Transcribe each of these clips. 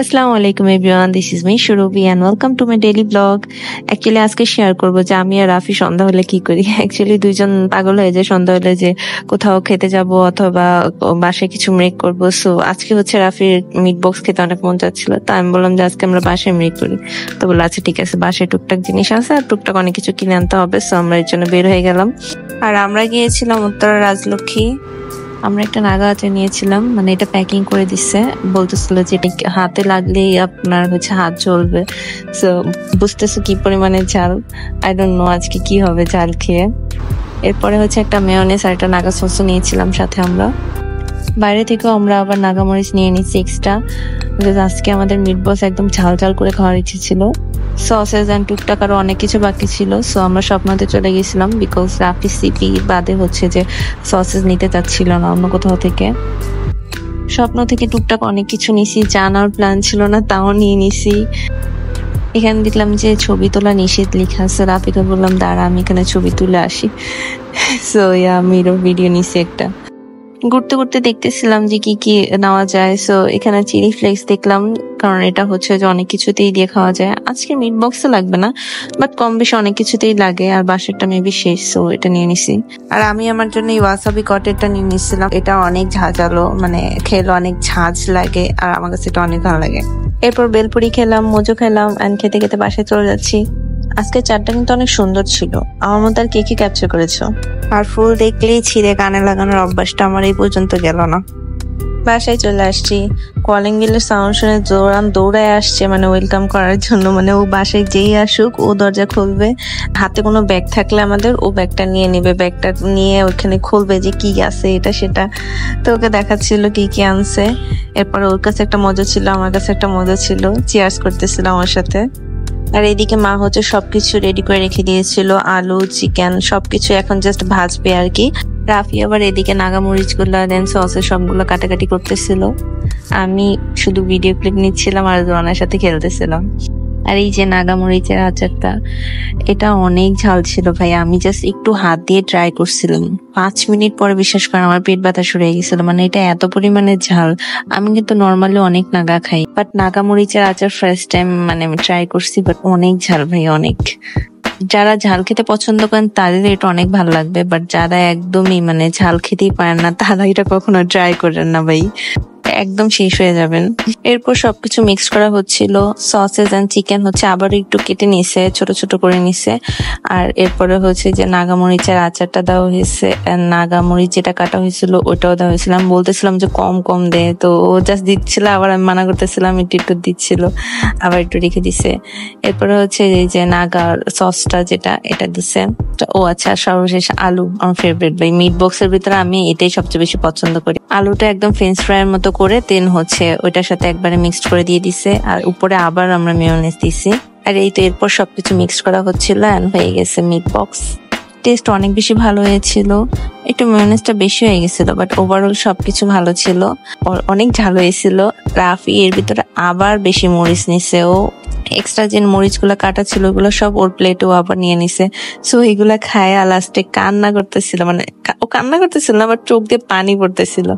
আসসালামু আলাইকুম everyone, this is me Surabhi and welcome to my daily blog. Actually আজকে share করব যে আমি আর রাফি সন্ধ্যা হলে কি করি। অ্যাকচুয়ালি দুইজন পাগল হয়ে যায় সন্ধ্যা হলে, যে কোথাও খেতে যাব অথবা বাসায় কিছু মেক করব। সো আজকে হচ্ছে রাফির মিট বক্স খেতে অনেক মন চাচ্ছিল, তো আমি বললাম যে আজকে আমরা বাসায় মেক করি। তো বললো আচ্ছা ঠিক আছে, বাসায় টুকটাক জিনিস আছে আর টুকটাক অনেক কিছু কিনে আনতে হবে। সো আমরা এর জন্য বের হয়ে গেলাম। আর আমরা গিয়েছিলাম উত্তরা রাজলক্ষ্মী। আমরা একটা নাগা আচার নিয়েছিলাম, মানে এটা প্যাকিং করে দিচ্ছে, বলতেছিল যে এটা হাতে লাগলেই আপনার হচ্ছে হাত জ্বলবে। সো বুঝতেছো কি পরিমাণে ঝাল। আই ডোন্ট নো আজকে কি হবে ঝাল খেয়ে। এরপরে হচ্ছে একটা মেয়োনেজ আর একটা নাগা সসও নিয়েছিলাম সাথে। আমরা বাইরে থেকেও আমরা আবার নাগামরিচ নিয়ে নিচ্ছি এক্সট্রা, বিকজ আজকে আমাদের মিট বক্স একদম ঝাল ঝাল করে খাওয়ার ইচ্ছে ছিল। সসেস অ্যান্ড টুকটাক আরো অনেক কিছু বাকি ছিল। সো আমরা স্বপ্নতে চলে গেছিলাম, বিকজ রাফি সিপি বাদে হচ্ছে যে সসেস নিতে চাচ্ছিল না অন্য কোথাও থেকে। স্বপ্ন থেকে টুকটাক অনেক কিছু নিছি, জানার প্ল্যান ছিল না তাও নিয়ে নিছি। এখানে দেখলাম যে ছবি তোলা নিষেধ লেখা আছে। রাফিকে বললাম দাঁড়া আমি এখানে ছবি তুলে আসি। সো আমিরও ভিডিও নিছি একটা। ঘুরতে ঘুরতে দেখতেছিলাম যে কি কি নেওয়া যায়। সো এখানে চিলি ফ্লেক্স দেখলাম, কারণ এটা হচ্ছে যে অনেক কিছুতেই দিয়ে খাওয়া যায়। আজকে মিট বক্সে লাগবে না, বাট কম বেশি অনেক কিছুতেই লাগে, আর বাসারটা মেবি শেষ, সো এটা নিয়ে নিছি। আর আমি আমার জন্য এই ওয়াসাবি কটেরটা নিয়ে নিছিলাম। এটা অনেক ঝাঁঝালো, মানে খেলে অনেক ঝাঁঝ লাগে, আর আমার কাছে এটা অনেক ভালো লাগে। এরপর বেলপুরি খেলাম, মোজো খেলাম, এন্ড খেতে খেতে বাসায় চলে যাচ্ছি। আজকে চারটা কিন্তু অনেক সুন্দর ছিল। আমার মতো আর কে কি ক্যাপচার করেছো? আর ফুল দেখলেই ছিঁড়ে কানে লাগানোর অভ্যাসটা আমার এই পর্যন্ত গেল না। বাসায় চলে আসছি, কলিং বেলের সাউন্ড শুনে জোরান দৌড়ায় আসছে, মানে ওয়েলকাম করার জন্য। মানে ও বাসায় যেই আসুক ও দরজা খুলবে, হাতে কোনো ব্যাগ থাকলে আমাদের ও ব্যাগটা নিয়ে নিবে, ব্যাগটা নিয়ে ওখানে খুলবে যে কি আছে এটা সেটা। তো ওকে দেখাচ্ছিল কি কি আনছে। এরপর ওর কাছে একটা মজা ছিল, আমার কাছে একটা মজা ছিল, চিয়ার্স করতেছিল আমার সাথে। আর এদিকে মা হচ্ছে সবকিছু রেডি করে রেখে দিয়েছিল, আলু চিকেন সবকিছু এখন জাস্ট ভাজবে আর কি। রাফি আবার এদিকে নাগামরিচ গুলা দেন সসের সবগুলো কাটাকাটি করতেছিল। আমি শুধু ভিডিও ক্লিপ নিচ্ছিলাম আর জোয়ানের সাথে খেলতেছিলাম। আর এই যে নাগামরিচের আচারটা, এটা অনেক ঝাল ছিল ভাই। আমি জাস্ট একটু হাত দিয়ে ট্রাই করছিলাম, 5 মিনিট পরে বিশ্বাস করেন আমার পেট ব্যথা শুরু হয়ে গেছিল। মানে এটা এত পরিমাণে ঝাল। আমি কিন্তু নর্মালি অনেক নাগা খাই, বাট নাগামরিচের আচার ফার্স্ট টাইম মানে আমি ট্রাই করছি, বাট অনেক ঝাল ভাই, অনেক। যারা ঝাল খেতে পছন্দ করেন তাদের এটা অনেক ভালো লাগবে, বাট যারা একদমই মানে ঝাল খেতেই পারেন না তারা এটা কখনো ট্রাই করেন না ভাই, একদম শেষ হয়ে যাবেন। এরপর সবকিছু মিক্স করা হচ্ছিল। সসেস এন্ড চিকেন হচ্ছে আবার একটু কেটে নিছে, ছোট ছোট করে নিছে। আর এরপরে হচ্ছে যে নাগামরিচের আচারটা দেওয়া হয়েছে, নাগামরিচ যেটা কাটা হয়েছিল ওটাও দেওয়া হয়েছিল। আমি বলতেছিলাম যে কম কম দে, তো ও জাস্ট দিচ্ছিল, আবার আমি মানা করতেছিলাম, একটু একটু দিচ্ছিল, আবার একটু রেখে দিছে। এরপরে হচ্ছে এই যে নাগার সসটা যেটা এটা দিছে। ও আচ্ছা, সর্বশেষ আলু, আমার ফেভারিট ভাই। মিট বক্সের ভিতরে আমি এটাই সবচেয়ে বেশি পছন্দ করি। আলুটা একদম ফ্রেঞ্চ ফ্রাইয়ের মতো করে দেন হচ্ছে ওইটার সাথে একবারে মিক্সড করে দিয়ে দিছে, আর উপরে আবার আমরা মেয়োনেজ দিছি। আর এই তো এরপর সবকিছু মিক্স করা হচ্ছিল এন্ড হয়ে গেছে মিট বক্স। টেস্ট অনেক বেশি ভালো হয়েছিল, একটু মেয়োনেজটা বেশি হয়ে গেছিল, বাট ওভারঅল সবকিছু ভালো ছিল। অনেক ঝাল হয়েছিল। রাফি এর ভিতরে আবার বেশি মরিচ নিছে, ও এক্সট্রা যে মরিচ গুলা কাটা ছিল ওগুলো সব ওর প্লেটেও আবার নিয়ে নিছে। সো এগুলা খায় লাস্টে কান্না করতেছিল, মানে ও কান্না করতেছিল না, বাট চোখ দিয়ে পানি পড়তেছিল।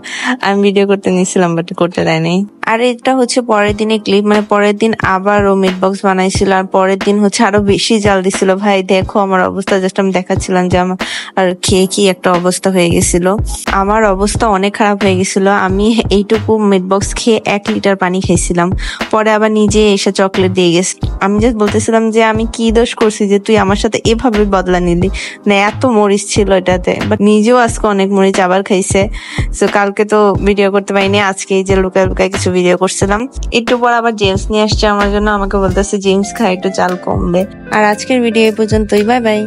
আমি ভিডিও করতে নিয়েছিলাম, বাট করতে দেয়নি। আর এটা হচ্ছে পরের দিনের ক্লিপ, মানে পরের দিন আবার ও মিট বক্স বানাইছিল, আর পরের দিন হচ্ছে আরো বেশি জাল দিছিল। ভাই দেখো আমার অবস্থা, জাস্ট আমি দেখাচ্ছিলাম যে আমার আর খেয়ে কি একটা অবস্থা হয়ে গেছিল। আমার অবস্থা অনেক খারাপ হয়ে গেছিল। আমি এইটুকু মিট বক্স খেয়ে 1 লিটার পানি খেয়েছিলাম। পরে আবার নিজে এসে চকলেট দিয়ে গেছে। আমি জাস্ট বলতেছিলাম যে আমি কি দোষ করছি যে তুই আমার সাথে এভাবে বদলা নিলি, না এত মরিচ ছিল এটাতে। বাট নিজেও আজকে অনেক মরিচ আবার খাইছে। তো কালকে তো ভিডিও করতে পারিনি, আজকে এই যে লুকায় লুকায় কিছু ভিডিও করছিলাম। একটু পর আবার জেমস নিয়ে আসছে আমার জন্য, আমাকে বলতেছে জেমস খায় একটু চাল কমবে। আর আজকের ভিডিও এই পর্যন্তই, বাই বাই।